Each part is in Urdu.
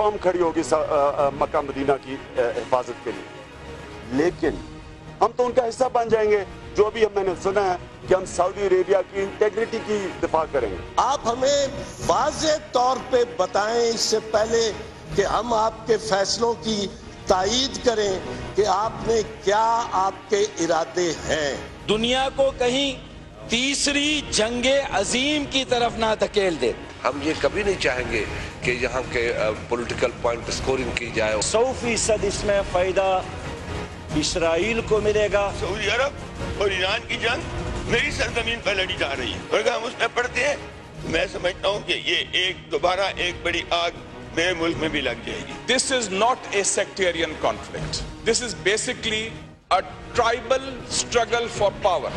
قوم کھڑی ہوگی مکہ مدینہ کی حفاظت کے لیے، لیکن ہم تو ان کا حصہ بن جائیں گے. جو بھی میں نے سنا ہے کہ ہم سعودی عربیہ کی انٹیگریٹی کی دفاع کریں گے. آپ ہمیں واضح طور پہ بتائیں اس سے پہلے کہ ہم آپ کے فیصلوں کی تائید کریں کہ آپ نے کیا آپ کے ارادے ہیں. دنیا کو کہیں تیسری جنگ عظیم کی طرف نہ دھکیل دے. ہم یہ کبھی نہیں چاہیں گے کہ یہاں کے پولیٹیکل پوائنٹ سکورنگ کی جائے. 100% اس میں فائدہ اسرائیل کو ملے گا. سعودی عرب اور ایران کی جنگ میری سرزمین پر لڑی جا رہی ہے، اور اگر ہم اس میں پڑھتے ہیں تو میں سمجھتا ہوں کہ یہ دوبارہ ایک بڑی آگ میرے ملک میں بھی لگ جائے گی. This is not a sectarian conflict. This is basically a tribal struggle for power.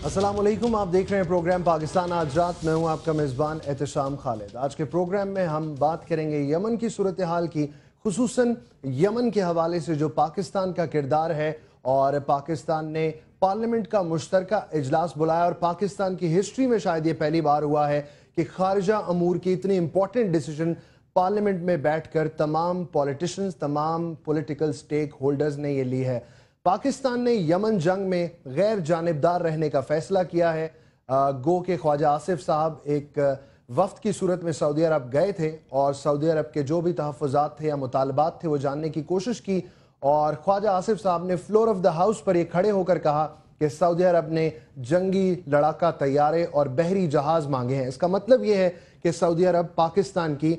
السلام علیکم، آپ دیکھ رہے ہیں پروگرام پاکستان آج رات. میں ہوں آپ کا میزبان احتشام خالد. آج کے پروگرام میں ہم بات کریں گے یمن کی صورتحال کی، خصوصاً یمن کے حوالے سے جو پاکستان کا کردار ہے. اور پاکستان نے پارلیمنٹ کا مشترکہ اجلاس بلایا، اور پاکستان کی ہسٹری میں شاید یہ پہلی بار ہوا ہے کہ خارجہ امور کی اتنی امپورٹنٹ ڈیسیجن پارلیمنٹ میں بیٹھ کر تمام پولیٹیشنز، تمام پولیٹیکل سٹیک ہولڈرز نے یہ لی ہے. پاکستان نے یمن جنگ میں غیر جانبدار رہنے کا فیصلہ کیا ہے. گو کہ خواجہ آصف صاحب ایک وفد کی صورت میں سعودی عرب گئے تھے، اور سعودی عرب کے جو بھی تحفظات تھے یا مطالبات تھے وہ جاننے کی کوشش کی، اور خواجہ آصف صاحب نے فلور آف دا ہاؤس پر یہ کھڑے ہو کر کہا کہ سعودی عرب نے جنگی لڑاکا طیارے اور بحری جہاز مانگے ہیں. اس کا مطلب یہ ہے کہ سعودی عرب پاکستان کی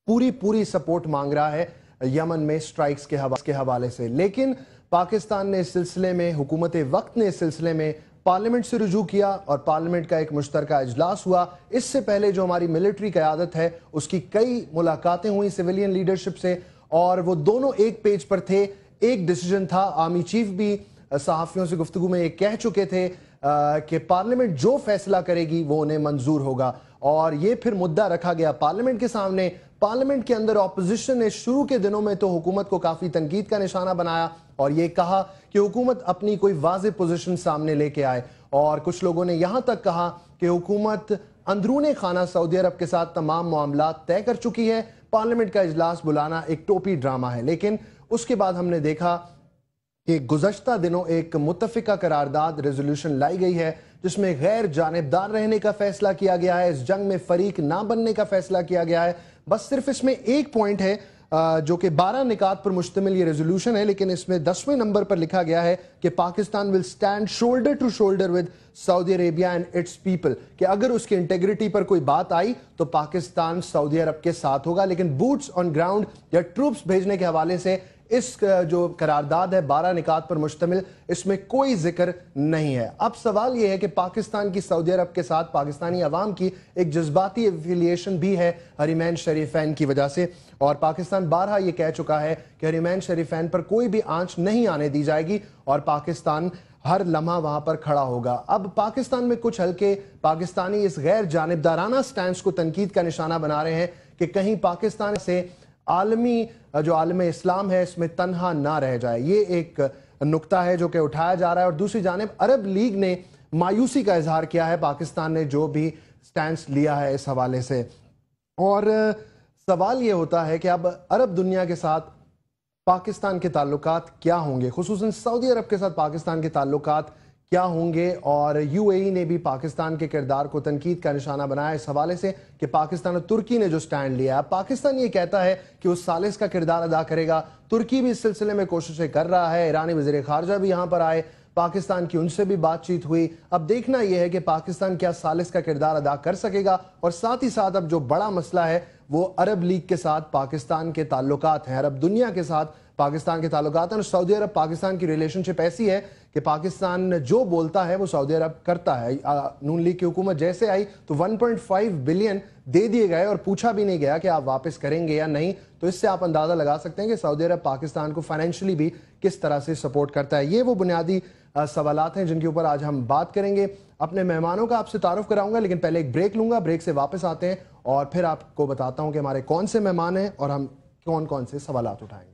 پوری سپورٹ مانگ رہا ہے یمن میں سٹرائکس کے حوالے سے. لیکن پاکستان نے اس سلسلے میں، حکومت وقت نے اس سلسلے میں پارلیمنٹ سے رجوع کیا، اور پارلیمنٹ کا ایک مشترکہ اجلاس ہوا. اس سے پہلے جو ہماری ملٹری قیادت ہے اس کی کئی ملاقاتیں ہوئیں سویلین لیڈرشپ سے، اور وہ دونوں ایک پیج پر تھے. ایک ڈیسیجن تھا، آرمی چیف بھی صحافیوں سے گفتگو میں یہ کہہ چکے تھے کہ پارلیمنٹ جو فیصلہ کرے گی وہ انہیں منظور ہوگا. اور یہ پھر مدعا رکھا گیا پارلیمنٹ کے سامنے. پارلیمنٹ کے اندر اپوزیشن نے شروع کے دنوں میں تو حکومت کو کافی تنقید کا نشانہ بنایا، اور یہ کہا کہ حکومت اپنی کوئی واضح پوزیشن سامنے لے کے آئے. اور کچھ لوگوں نے یہاں تک کہا کہ حکومت اندرون خانہ سعودی عرب کے ساتھ تمام معاملات طے کر چکی ہے، پارلیمنٹ کا اجلاس بلانا ایک ٹوپی ڈرامہ ہے. لیکن اس کے بعد ہم نے دیکھا کہ گزشتہ دنوں ایک متفقہ قرارداد ریزولوشن لائی گئی ہے جس میں غیر جانبدار رہنے کا فیصلہ کیا گیا ہے، اس جنگ میں فریق نہ بننے کا فیصلہ کیا گیا ہے. بس صرف اس میں ایک پوائنٹ ہے جو کہ 12 نکات پر مشتمل یہ ریزولوشن ہے، لیکن اس میں 10ویں نمبر پر لکھا گیا ہے کہ پاکستان ول stand shoulder to shoulder with Saudi Arabia and it's people, کہ اگر اس کی انٹیگریٹی پر کوئی بات آئی تو پاکستان سعودی عرب کے ساتھ ہوگا. لیکن بوٹس آن گراؤنڈ یا ٹروپس بھیجنے کے حوالے سے اس جو قرارداد ہے 12 نکات پر مشتمل، اس میں کوئی ذکر نہیں ہے. اب سوال یہ ہے کہ پاکستان کی سعودی عرب کے ساتھ پاکستانی عوام کی ایک جذباتی ایفیلیشن بھی ہے حرمین شریفین کی وجہ سے، اور پاکستان بارہا یہ کہہ چکا ہے کہ حرمین شریفین پر کوئی بھی آنچ نہیں آنے دی جائے گی، اور پاکستان ہر لمحہ وہاں پر کھڑا ہوگا. اب پاکستان میں کچھ ہلکے پاکستانی اس غیر جانبدارانہ سٹینس کو تنقید کا نشانہ بنا رہے ہیں کہ کہیں پاکستان سے عالمی جو عالم اسلام ہے اس میں تنہا نہ رہ جائے. یہ ایک نقطہ ہے جو کہ اٹھایا جا رہا ہے. اور دوسری جانب عرب لیگ نے مایوسی کا اظہار کیا ہے پاکستان نے جو بھی سٹینس لیا ہے اس حوالے سے. اور سوال یہ ہوتا ہے کہ اب عرب دنیا کے ساتھ پاکستان کے تعلقات کیا ہوں گے، خصوصاً سعودی عرب کے ساتھ پاکستان کے تعلقات کیا ہوں گے. اور یو اے ای نے بھی پاکستان کے کردار کو تنقید کا نشانہ بنایا اس حوالے سے کہ پاکستان اور ترکی نے جو سٹینڈ لیا ہے. پاکستان یہ کہتا ہے کہ وہ ثالث کا کردار ادا کرے گا. ترکی بھی اس سلسلے میں کوششیں کر رہا ہے. ایرانی وزیر خارجہ بھی یہاں پر آئے، پاکستان کی ان سے بھی بات چیت ہوئی. اب دیکھنا یہ ہے کہ پاکستان کیا ثالث کا کردار ادا کر سکے گا. اور ساتھ ہی ساتھ اب جو بڑا مسئلہ ہے وہ عرب لیگ کے ساتھ پاکستان کے تعلقات ہیں، عرب دنیا کے ساتھ پاکستان کے تعلقات ہیں. اور سعودی عرب پاکستان کی ریلیشن شپ ایسی ہے کہ پاکستان جو بولتا ہے وہ سعودی عرب کرتا ہے. نون لیگ کی حکومت جیسے آئی تو 1.5 بلین دے دیے گئے اور پوچھا بھی نہیں گیا کہ آپ واپس کریں گے یا نہیں. تو اس سے آپ اندازہ لگا سکتے ہیں کہ سعودی عرب پاکستان کو فائنینشلی بھی کس طرح سے سپورٹ کرتا ہے. یہ وہ بنیادی سوالات ہیں جن کے اوپر آج ہم بات کریں گے. اپنے مہمانوں کا آپ سے تعارف کراؤں گا، لیکن پہلے ایک بریک لوں گا. بریک سے واپس آتے ہیں اور پھر آپ کو بتاتا ہوں کہ ہمارے کون سے مہمان ہیں اور ہم کون کون سے سوالات اٹھائیں گے.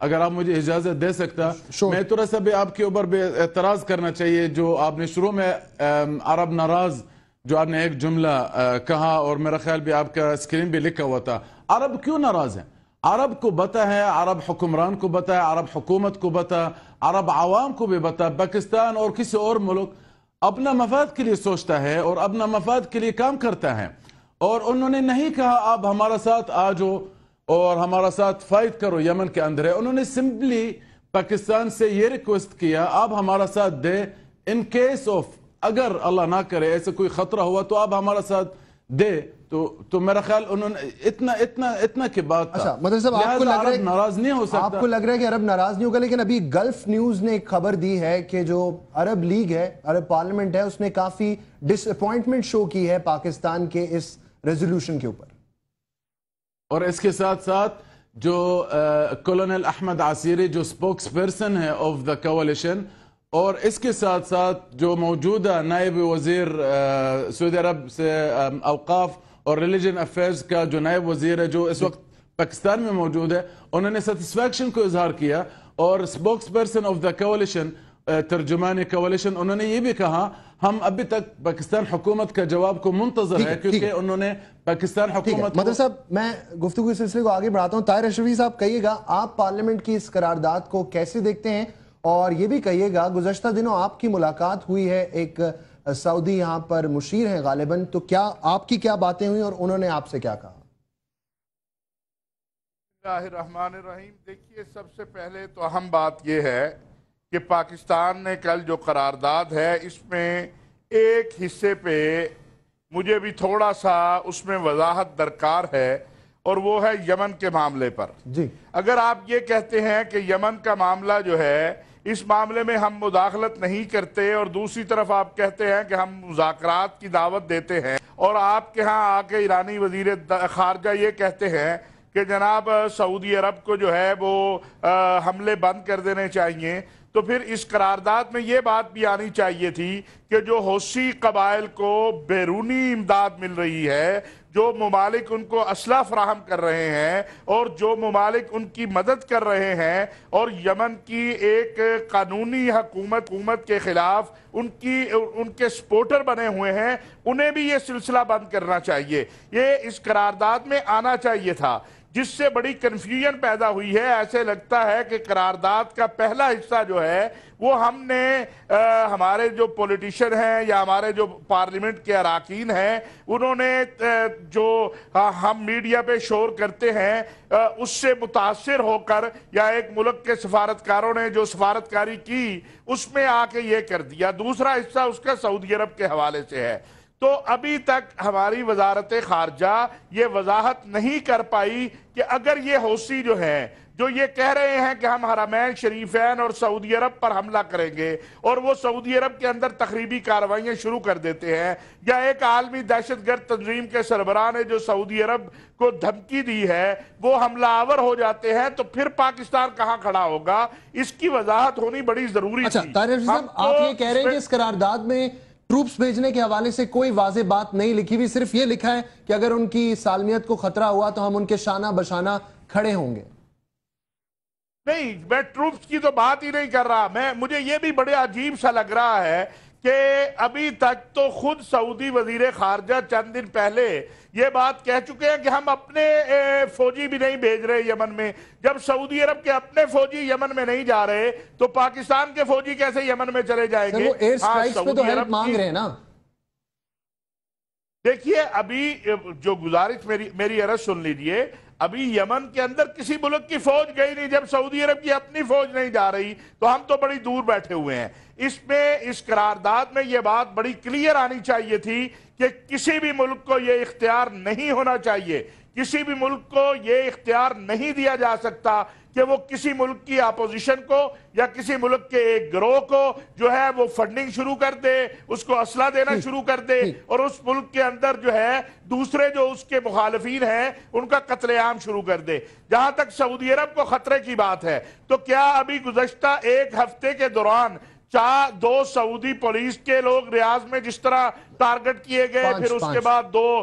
اگر آپ مجھے اجازت دے سکتا میں تھوڑا سا بھی آپ کے اوپر بھی اعتراض کرنا چاہیے. جو آپ نے شروع میں عرب ناراض جو آپ نے ایک جملہ کہا اور میرا خیال بھی آپ کا اسکرین بھی لکھا ہوا تھا. عرب کیوں ناراض ہیں؟ عرب کو بتا ہے, عرب حکمران کو بتا ہے, عرب حکومت کو بتا, عرب عوام کو بھی بتا, پاکستان اور کسی اور ملک اپنا مفاد کے لیے سوچتا ہے اور اپنا مفاد کے لیے کام کرتا ہے. اور انہوں نے نہیں کہا آپ ہمارا ساتھ آ جاؤ اور ہمارا ساتھ فائٹ کرو یمن کے اندر ہے. انہوں نے سمپلی پاکستان سے یہ ریکویسٹ کیا آپ ہمارا ساتھ دے ان کیس آف اگر اللہ نہ کرے ایسے کوئی خطرہ ہوا تو آپ ہمارا ساتھ دے. تو میرا خیال انہوں نے اتنا کی بات تھا. اچھا مدر صاحب آپ کو لگ رہا ہے ناراض نہیں ہو سکتا, آپ کو لگ رہا ہے کہ عرب ناراض نہیں ہوگا, لیکن ابھی گلف نیوز نے ایک خبر دی ہے کہ جو عرب لیگ ہے, عرب پارلیمنٹ ہے, اس نے کافی ڈس اپوائنٹمنٹ شو کی ہے پاکستان کے اس ریزولوشن کے اوپر. اور اس کے ساتھ ساتھ جو کولونل احمد عسیری جو سپوکس پرسن ہے آف دا کوalition, اور اس کے ساتھ ساتھ جو موجودہ نائب وزیر سعودی عرب سے اوقاف اور ریلیجن افیئرز کا جو نائب وزیر ہے جو اس وقت پاکستان میں موجود ہے, انہوں نے سیٹسفیکشن کو اظہار کیا. اور سپوکس پرسن آف دا کوalition, ترجمان کوalition, انہوں نے یہ بھی کہا ہم ابھی تک پاکستان حکومت کا جواب کو منتظر ہے کیونکہ انہوں نے پاکستان حکومت مدر صاحب میں گفتگو اس سلسلے کو آگے بڑھاتا ہوں. طاہر اشرفی صاحب کہیے گا آپ پارلیمنٹ کی اس قرارداد کو کیسے دیکھتے ہیں, اور یہ بھی کہیے گا گزشتہ دنوں آپ کی ملاقات ہوئی ہے ایک سعودی یہاں پر مشیر ہیں غالباً, تو کیا آپ کی کیا باتیں ہوئی اور انہوں نے آپ سے کیا کہا؟ بسم اللہ الرحمن الرحیم. دیکھیے سب سے پہلے تو اہم بات یہ ہے کہ پاکستان نے کل جو قرارداد ہے اس میں ایک حصے پہ مجھے بھی تھوڑا سا اس میں وضاحت درکار ہے, اور وہ ہے یمن کے معاملے پر. جی اگر آپ یہ کہتے ہیں کہ یمن کا معاملہ جو ہے اس معاملے میں ہم مداخلت نہیں کرتے, اور دوسری طرف آپ کہتے ہیں کہ ہم مذاکرات کی دعوت دیتے ہیں, اور آپ کے ہاں آ کے ایرانی وزیر خارجہ یہ کہتے ہیں کہ جناب سعودی عرب کو جو ہے وہ حملے بند کر دینے چاہیے, تو پھر اس قرارداد میں یہ بات بھی آنی چاہیے تھی کہ جو حوثی قبائل کو بیرونی امداد مل رہی ہے, جو ممالک ان کو اسلحہ فراہم کر رہے ہیں اور جو ممالک ان کی مدد کر رہے ہیں, اور یمن کی ایک قانونی حکومت کے خلاف ان کے سپورٹر بنے ہوئے ہیں, انہیں بھی یہ سلسلہ بند کرنا چاہیے. یہ اس قرارداد میں آنا چاہیے تھا, جس سے بڑی کنفیوژن پیدا ہوئی ہے. ایسے لگتا ہے کہ قرارداد کا پہلا حصہ جو ہے وہ ہم نے ہمارے جو پولیٹیشن ہیں یا ہمارے جو پارلیمنٹ کے اراکین ہیں انہوں نے جو ہم میڈیا پہ شور کرتے ہیں اس سے متاثر ہو کر, یا ایک ملک کے سفارتکاروں نے جو سفارتکاری کی اس میں آ کے یہ کر دیا. دوسرا حصہ اس کا سعودی عرب کے حوالے سے ہے. تو ابھی تک ہماری وزارت خارجہ یہ وضاحت نہیں کر پائی کہ اگر یہ حوثی جو ہیں جو یہ کہہ رہے ہیں کہ ہم حرمین شریفین اور سعودی عرب پر حملہ کریں گے اور وہ سعودی عرب کے اندر تخریبی کارروائیاں شروع کر دیتے ہیں, یا ایک عالمی دہشت گرد تنظیم کے سربراہ نے جو سعودی عرب کو دھمکی دی ہے وہ حملہ آور ہو جاتے ہیں, تو پھر پاکستان کہاں کھڑا ہوگا؟ اس کی وضاحت ہونی بڑی ضروری تھی. اچھا طاہر اشرفی صاحب آپ یہ کہہ رہے ہیں کہ اس قرارداد میں ٹروپس بھیجنے کے حوالے سے کوئی واضح بات نہیں لکھی ہوئی, صرف یہ لکھا ہے کہ اگر ان کی سالمیت کو خطرہ ہوا تو ہم ان کے شانہ بشانہ کھڑے ہوں گے. نہیں, میں ٹروپس کی تو بات ہی نہیں کر رہا. مجھے یہ بھی بڑے عجیب سا لگ رہا ہے کہ ابھی تک تو خود سعودی وزیر خارجہ چند دن پہلے یہ بات کہہ چکے ہیں کہ ہم اپنے فوجی بھی نہیں بھیج رہے یمن میں. جب سعودی عرب کے اپنے فوجی یمن میں نہیں جا رہے تو پاکستان کے فوجی کیسے یمن میں چلے جائیں گے؟ وہ ایئر سٹرائکس پہ تو ہیلپ مانگ رہے ہیں نا. دیکھیے ابھی جو گزارش میری عرض سن لیجئے, ابھی یمن کے اندر کسی ملک کی فوج گئی نہیں. جب سعودی عرب کی اپنی فوج نہیں جا رہی تو ہم تو بڑی دور بیٹھے ہوئے ہیں. اس قرارداد میں یہ بات بڑی کلیئر آنی چاہیے تھی کہ کسی بھی ملک کو یہ اختیار نہیں ہونا چاہیے, کسی بھی ملک کو یہ اختیار نہیں دیا جا سکتا کہ وہ کسی ملک کی اپوزیشن کو یا کسی ملک کے ایک گروہ کو جو ہے وہ فنڈنگ شروع کر دے, اس کو اسلحہ دینا شروع کر دے, اور اس ملک کے اندر جو ہے دوسرے جو اس کے مخالفین ہیں ان کا قتل عام شروع کر دے. جہاں تک سعودی عرب کو خطرے کی بات ہے تو کیا ابھی گزشتہ ایک ہفتے کے دوران 2 سعودی پولیس کے لوگ ریاض میں جس طرح ٹارگٹ کیے گئے, پھر اس کے بعد 2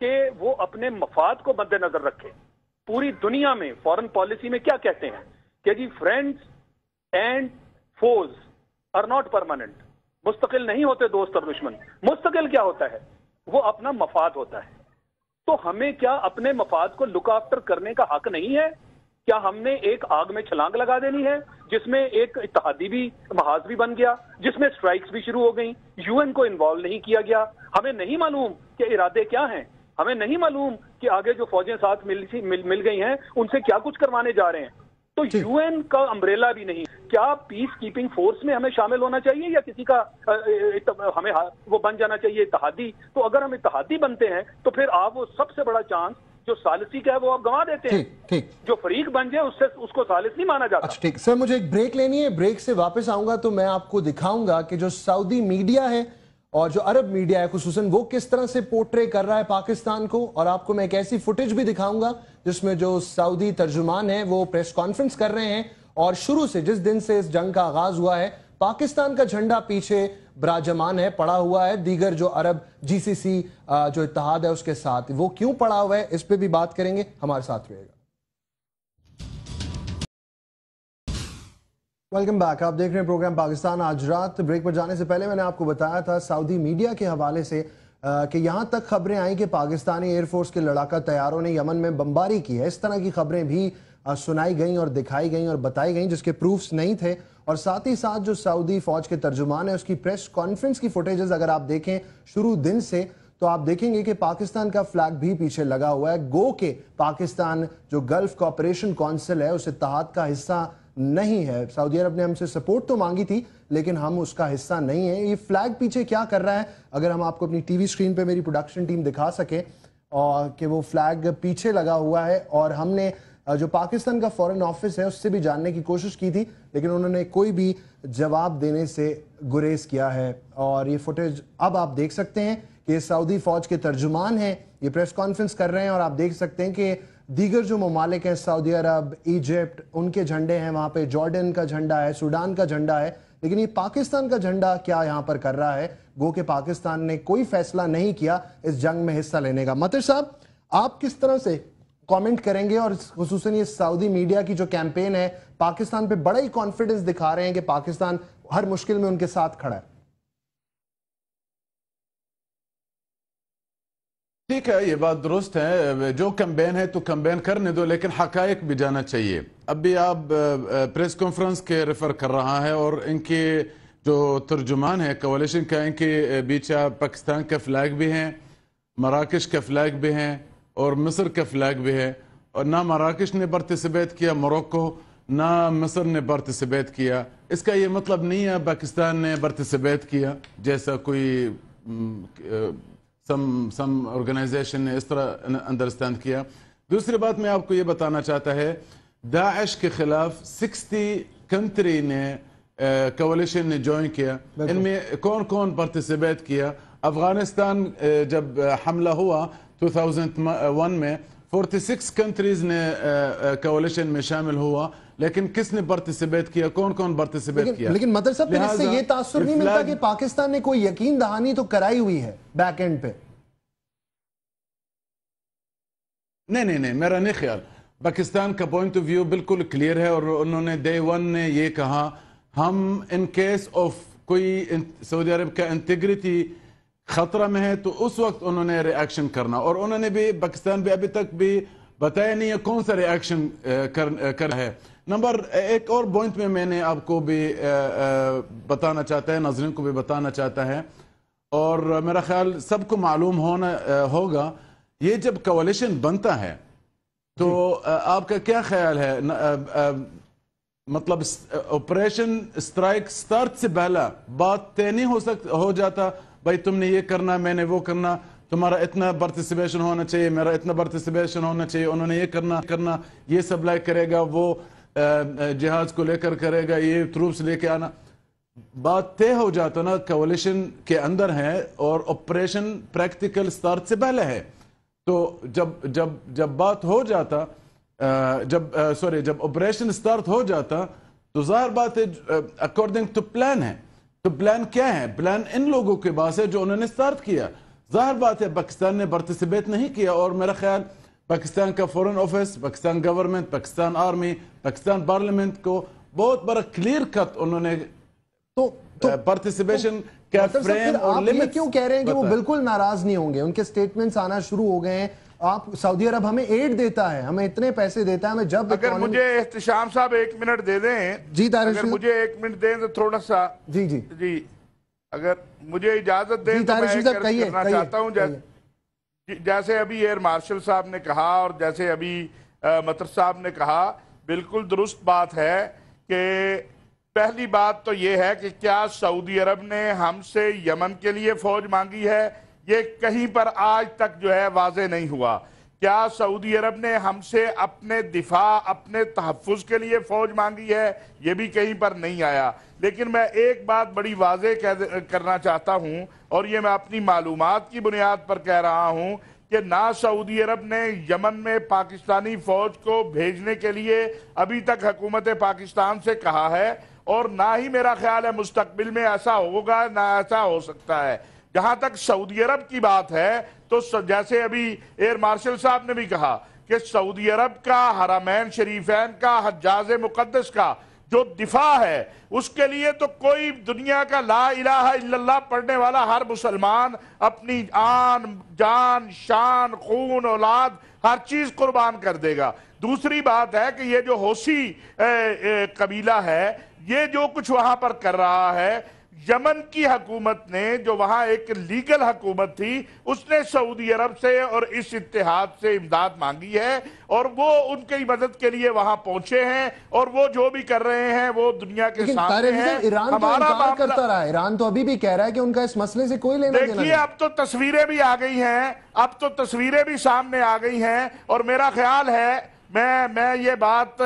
کہ وہ اپنے مفاد کو مد نظر رکھے. پوری دنیا میں فورن پالیسی میں کیا کہتے ہیں کہ جی friends and فوز are not permanent. مستقل نہیں ہوتے دوست اور دشمن. مستقل کیا ہوتا ہے؟ وہ اپنا مفاد ہوتا ہے. تو ہمیں کیا اپنے مفاد کو لک آفٹر کرنے کا حق نہیں ہے؟ کیا ہم نے ایک آگ میں چھلانگ لگا دینی ہے جس میں ایک اتحادی بھی محاذ بھی بن گیا, جس میں سٹرائکس بھی شروع ہو گئیں, یو این کو انوالو نہیں کیا گیا, ہمیں نہیں معلوم کہ ارادے کیا ہیں, ہمیں نہیں معلوم کہ آگے جو فوجیں ساتھ مل گئی ہیں ان سے کیا کچھ کروانے جا رہے ہیں. تو یو این کا امبریلا بھی نہیں. کیا پیس کیپنگ فورس میں ہمیں شامل ہونا چاہیے یا کسی کا ہمیں وہ بن جانا چاہیے اتحادی؟ تو اگر ہم اتحادی بنتے ہیں تو پھر آپ وہ سب سے بڑا چانس جو ثالثی کا ہے وہ آپ گنوا دیتے ہیں. ٹھیک جو فریق بن جائے اس کو ثالث نہیں مانا جاتا. اچھا ٹھیک سر, مجھے ایک بریک لینی ہے. بریک سے واپس آؤں گا تو میں آپ کو دکھاؤں گا کہ جو سعودی میڈیا ہے اور جو عرب میڈیا ہے خصوصاً وہ کس طرح سے پورٹرے کر رہا ہے پاکستان کو, اور آپ کو میں ایک ایسی فوٹیج بھی دکھاؤں گا جس میں جو سعودی ترجمان ہیں وہ پریس کانفرنس کر رہے ہیں اور شروع سے جس دن سے اس جنگ کا آغاز ہوا ہے پاکستان کا جھنڈا پیچھے براجمان ہے, پڑا ہوا ہے دیگر جو عرب جی سی سی جو اتحاد ہے اس کے ساتھ. وہ کیوں پڑا ہوا ہے اس پہ بھی بات کریں گے, ہمارے ساتھ رہے گا. ویلکم بیک, آپ دیکھ رہے ہیں پروگرام پاکستان آج رات. بریک پر جانے سے پہلے میں نے آپ کو بتایا تھا سعودی میڈیا کے حوالے سے کہ یہاں تک خبریں آئیں کہ پاکستانی ایئر فورس کے لڑاکا طیاروں نے یمن میں بمباری کی ہے. اس طرح کی خبریں بھی سنائی گئیں اور دکھائی گئیں اور بتائی گئیں جس کے پروفز نہیں تھے. اور ساتھ ہی ساتھ جو سعودی فوج کے ترجمان ہیں اس کی پریس کانفرنس کی فوٹیجز اگر آپ دیکھیں شروع دن سے تو آپ دیکھیں گے کہ پاکستان کا فلیگ بھی پیچھے لگا ہوا ہے. گو کہ پاکستان جو گلف کوآپریشن کونسل ہے اس اتحاد کا حصہ نہیں ہے. سعودی عرب نے ہم سے سپورٹ تو مانگی تھی لیکن ہم اس کا حصہ نہیں ہیں. یہ فلیگ پیچھے کیا کر رہا ہے اگر ہم آپ کو اپنی ٹی وی اسکرین پہ میری پروڈکشن ٹیم دکھا سکے اور کہ وہ فلیگ پیچھے لگا ہوا ہے. اور ہم نے جو پاکستان کا فورن آفس ہے اس سے بھی جاننے کی کوشش کی تھی لیکن انہوں نے کوئی بھی جواب دینے سے گریز کیا ہے. اور یہ فوٹیج اب آپ دیکھ سکتے ہیں کہ یہ سعودی فوج کے ترجمان ہیں, یہ پریس کانفرنس کر رہے ہیں اور آپ دیکھ سکتے ہیں کہ دیگر جو ممالک ہیں سعودی عرب, ایجپٹ, ان کے جھنڈے ہیں وہاں پہ, جارڈن کا جھنڈا ہے, سوڈان کا جھنڈا ہے, لیکن یہ پاکستان کا جھنڈا کیا یہاں پر کر رہا ہے؟ گو کہ پاکستان نے کوئی فیصلہ نہیں کیا اس جنگ میں حصہ لینے کا. مطر صاحب آپ کس طرح سے کامنٹ کریں گے اور خصوصاً یہ سعودی میڈیا کی جو کیمپین ہے پاکستان پہ بڑا ہی کانفیڈنس دکھا رہے ہیں کہ پاکستان ہر مشکل میں ان کے ساتھ کھڑا ہے؟ ٹھیک ہے, یہ بات درست ہے, جو کمبین ہے تو کمبین کرنے دو لیکن حقائق بھی جانا چاہیے. اب بھی آپ پریس کانفرنس کے ریفر کر رہا ہے اور ان کے جو ترجمان ہے کولیشن کا ان کے بیچ پاکستان کا فلیگ بھی ہیں, مراکش کا فلیگ بھی ہیں اور مصر کا فلیگ بھی ہے. اور نہ مراکش نے پارٹیسپیٹ کیا موروکو, نہ مصر نے پارٹیسپیٹ کیا. اس کا یہ مطلب نہیں ہے پاکستان نے پارٹیسپیٹ کیا جیسا کوئی سم آرگنائزیشن نے اس طرح انڈرسٹینڈ کیا. دوسری بات میں آپ کو یہ بتانا چاہتا ہے داعش کے خلاف 60 کنٹری نے کولیشن نے جوائن کیا. ان میں کون کون پارٹیسپیٹ کیا؟ افغانستان جب حملہ ہوا 2001 میں 46 کنٹریز نے کولیشن میں شامل ہوا, لیکن کس نے پارٹیسپیٹ کیا, کون کون پارٹیسپیٹ کیا؟ لیکن مطلب صاحب پھر اس سے یہ تاثر نہیں ملتا کہ پاکستان نے کوئی یقین دہانی تو کرائی ہوئی ہے بیک اینڈ پہ؟ نہیں, میرا نہیں خیال. پاکستان کا پوائنٹ آف ویو بالکل کلیئر ہے اور انہوں نے ڈے ون نے یہ کہا ہم ان کیس آف کوئی سعودی عرب کا انٹیگریٹی خطرہ میں ہے تو اس وقت انہوں نے ری ایکشن کرنا. اور انہوں نے بھی پاکستان بھی ابھی تک بھی بتایا نہیں ہے کون سا ری ایکشن کرنا ہے. نمبر ایک اور پوائنٹ میں نے آپ کو بھی بتانا چاہتا ہے, ناظرین کو بھی بتانا چاہتا ہے اور میرا خیال سب کو معلوم ہوگا, یہ جب کولیشن بنتا ہے تو آپ کا کیا خیال ہے؟ مطلب آپریشن اسٹرائک سٹارٹ سے پہلا بات طے نہیں ہو جاتا بھائی تم نے یہ کرنا, میں نے وہ کرنا, تمہارا اتنا پارٹیسپیشن ہونا چاہیے, میرا اتنا پارٹیسپیشن ہونا چاہیے, انہوں نے یہ کرنا, یہ سپلائی کرے گا, وہ جہاز کو لے کر کرے گا, یہ ٹروپس لے کے آنا. بات طے ہو جاتا نا کولیشن کے اندر ہے اور آپریشن پریکٹیکل سٹارٹ سے پہلے ہے. تو جب بات ہو جاتا جب آپریشن سٹارٹ ہو جاتا تو ظاہر بات ہے اکارڈنگ ٹو پلان ہے. تو پلان کیا ہے؟ پلان ان لوگوں کے پاس ہے جو انہوں نے سٹارٹ کیا. ظاہر بات ہے پاکستان نے پارٹیسپیٹ نہیں کیا، اور میرا خیال پاکستان کا foreign office, Pakistan government, Pakistan army, Pakistan parliament کو بہت بڑا کلیئر کٹ انہوں نے پارٹیسپیشن کا فریم اور آپ یہ کیوں کہہ رہے ہیں کہ وہ بالکل ناراض نہیں ہوں گے؟ ان کے سٹیٹمنٹس آنا شروع ہو گئے ہیں. آپ سعودی عرب ہمیں ایڈ دیتا ہے، ہمیں اتنے پیسے دیتا ہے، ہمیں جب اگر مجھے احتشام صاحب 1 منٹ دے دیں، جی اگر مجھے 1 منٹ دیں تو تھوڑا سا جی اگر مجھے اجازت دیں تو میں ایک کرنا چاہتا ہوں. جیسے ابھی ایئر مارشل صاحب نے کہا اور جیسے ابھی مطر صاحب نے کہا، بالکل درست بات ہے کہ پہلی بات تو یہ ہے کہ کیا سعودی عرب نے ہم سے یمن کے لیے فوج مانگی ہے؟ یہ کہیں پر آج تک جو ہے واضح نہیں ہوا. کیا سعودی عرب نے ہم سے اپنے دفاع، اپنے تحفظ کے لیے فوج مانگی ہے؟ یہ بھی کہیں پر نہیں آیا. لیکن میں ایک بات بڑی واضح کرنا چاہتا ہوں، اور یہ میں اپنی معلومات کی بنیاد پر کہہ رہا ہوں کہ نہ سعودی عرب نے یمن میں پاکستانی فوج کو بھیجنے کے لیے ابھی تک حکومت پاکستان سے کہا ہے، اور نہ ہی میرا خیال ہے مستقبل میں ایسا ہوگا، نہ ایسا ہو سکتا ہے. جہاں تک سعودی عرب کی بات ہے تو جیسے ابھی ایئر مارشل صاحب نے بھی کہا کہ سعودی عرب کا حرمین شریفین کا، حجاز مقدس کا جو دفاع ہے، اس کے لیے تو کوئی دنیا کا لا الہ الا اللہ پڑھنے والا ہر مسلمان اپنی آن، جان، شان، خون، اولاد، ہر چیز قربان کر دے گا. دوسری بات ہے کہ یہ جو حوثی قبیلہ ہے، یہ جو کچھ وہاں پر کر رہا ہے، یمن کی حکومت نے جو وہاں ایک لیگل حکومت تھی، اس نے سعودی عرب سے اور اس اتحاد سے امداد مانگی ہے، اور وہ ان کی مدد کے لیے وہاں پہنچے ہیں، اور وہ جو بھی کر رہے ہیں وہ دنیا کے سامنے ہیں. ایران تو انکار کرتا رہا ہے، ایران تو ابھی بھی کہہ رہا ہے کہ ان کا اس مسئلے سے کوئی لینا دینا نہیں. دیکھیے اب تو تصویریں بھی آ گئی ہیں، اب تو تصویریں بھی سامنے آ گئی ہیں، اور میرا خیال ہے میں یہ بات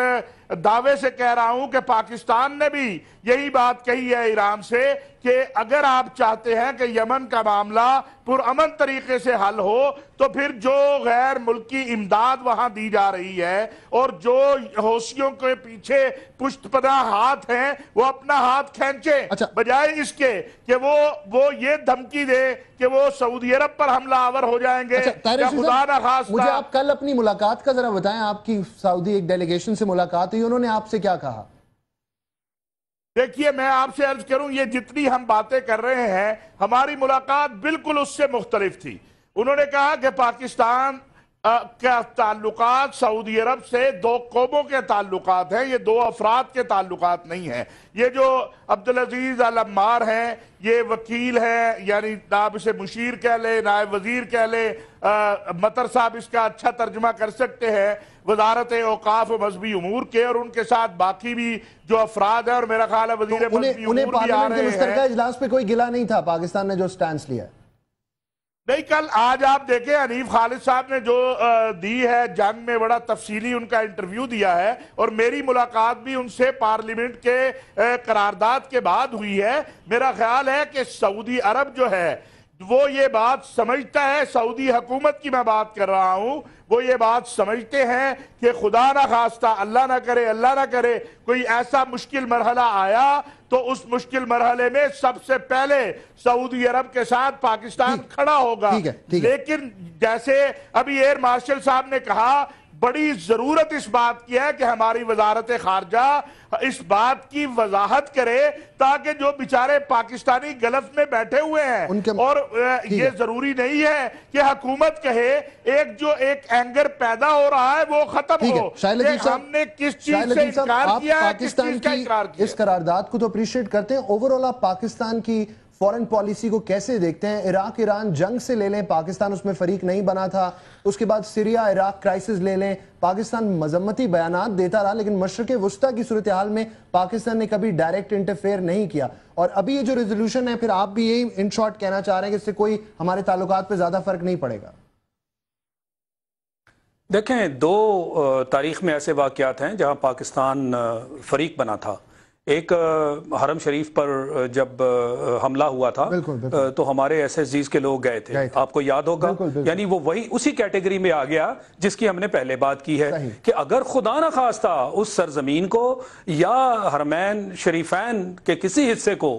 دعوے سے کہہ رہا ہوں کہ پاکستان نے بھی یہی بات کہی ہے ایران سے کہ اگر آپ چاہتے ہیں کہ یمن کا معاملہ پرامن طریقے سے حل ہو تو پھر جو غیر ملکی امداد وہاں دی جا رہی ہے اور جو حوثیوں کے پیچھے پشت پناہ ہاتھ ہیں وہ اپنا ہاتھ کھینچیں بجائے اس کے کہ وہ یہ دھمکی دے کہ وہ سعودی عرب پر حملہ آور ہو جائیں گے یا خدا نہ خواستہ. مجھے آپ کل اپنی ملاقات کا ذرا بتائیں، آپ کی سعودی ایک ڈیلیگیشن سے ملاقات ہوئی، انہوں نے آپ سے کیا کہا؟ دیکھیے میں آپ سے عرض کروں، یہ جتنی ہم باتیں کر رہے ہیں ہماری ملاقات بالکل اس سے مختلف تھی. انہوں نے کہا کہ پاکستان کا تعلقات سعودی عرب سے دو قوموں کے تعلقات ہیں، یہ دو افراد کے تعلقات نہیں ہیں. یہ جو عبدالعزیز العمار ہیں یہ وکیل ہیں، یعنی آپ اسے مشیر کہہ لیں، نائب وزیر کہہ لیں، مطر صاحب اس کا اچھا ترجمہ کر سکتے ہیں، وزارت اوقاف و مذہبی امور کے، اور ان کے ساتھ باقی بھی جو افراد ہیں، اور میرا خیال ہے وزیر مذہبی امور بھی آ رہے ہیں. انہیں پارلیمنٹ کے مشترکہ اجلاس پہ کوئی گلہ نہیں تھا پاکستان نے جو سٹانس لیا ہے؟ نہیں، کل آج آپ دیکھیں حنیف خالد صاحب نے جو دی ہے جنگ میں بڑا تفصیلی ان کا انٹرویو دیا ہے، اور میری ملاقات بھی ان سے پارلیمنٹ کے قرارداد کے بعد ہوئی ہے. میرا خیال ہے کہ سعودی عرب جو ہے وہ یہ بات سمجھتا ہے، سعودی حکومت کی میں بات کر رہا ہوں، وہ یہ بات سمجھتے ہیں کہ خدا نہ خواستہ، اللہ نہ کرے کوئی ایسا مشکل مرحلہ آیا تو اس مشکل مرحلے میں سب سے پہلے سعودی عرب کے ساتھ پاکستان کھڑا ہوگا. لیکن جیسے ابھی ایئر مارشل صاحب نے کہا، بڑی ضرورت اس بات کی ہے کہ ہماری وزارت خارجہ اس بات کی وضاحت کرے تاکہ جو بیچارے پاکستانی گلف میں بیٹھے ہوئے ہیں، اور یہ ضروری نہیں ہے کہ حکومت کہے، ایک اینگر پیدا ہو رہا ہے وہ ختم ہو کہ ہم نے کس چیز سے انکار کیا ہے، کس چیز کا اقرار کیا. اس قرارداد کو تو اپریشیٹ کرتے ہیں، اوورآل آپ پاکستان کی فورن پالیسی کو کیسے دیکھتے ہیں؟ عراق ایران جنگ سے لے لیں، پاکستان اس میں فریق نہیں بنا تھا، اس کے بعد سیریا عراق کرائسس لے لیں، پاکستان مذمتی بیانات دیتا رہا، لیکن مشرق وسطیٰ کی صورتحال میں پاکستان نے کبھی ڈائریکٹ انٹرفیئر نہیں کیا. اور ابھی یہ جو ریزولوشن ہے، پھر آپ بھی یہی ان شارٹ کہنا چاہ رہے ہیں کہ اس سے کوئی ہمارے تعلقات پہ زیادہ فرق نہیں پڑے گا؟ دیکھیں، دو تاریخ میں ایسے واقعات ہیں جہاں پاکستان فریق بنا تھا. ایک حرم شریف پر جب حملہ ہوا تھا تو ہمارے ایس ایس جیز کے لوگ گئے تھے، آپ کو یاد ہوگا، یعنی وہ وہی اسی کیٹیگری میں آ گیا جس کی ہم نے پہلے بات کی ہے کہ اگر خدا نہ خواستہ اس سرزمین کو یا حرمین شریفین کے کسی حصے کو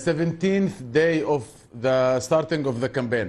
17th day of the starting of the campaign,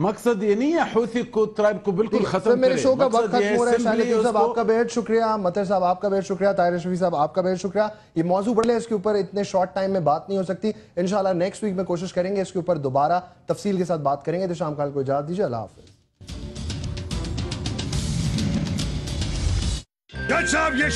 مقصد یہ نہیں ہے حوثی کو ٹرائب کو بالکل ختم میرے شو کا وقت مقصد یہ ختم ہو رہا ہے. شاہد لطیف صاحب آپ کا بہت شکریہ, مطہر صاحب آپ کا بہت شکریہ, طاہر اشرفی صاحب آپ کا بہت شکریہ. یہ موضوع بڑھ لے, اس کے اوپر اتنے شارٹ ٹائم میں بات نہیں ہو سکتی. انشاءاللہ نیکسٹ ویک میں کوشش کریں گے اس کے اوپر دوبارہ تفصیل کے ساتھ بات کریں گے. تو شام خال کو اجازت دیجیے, اللہ حافظ.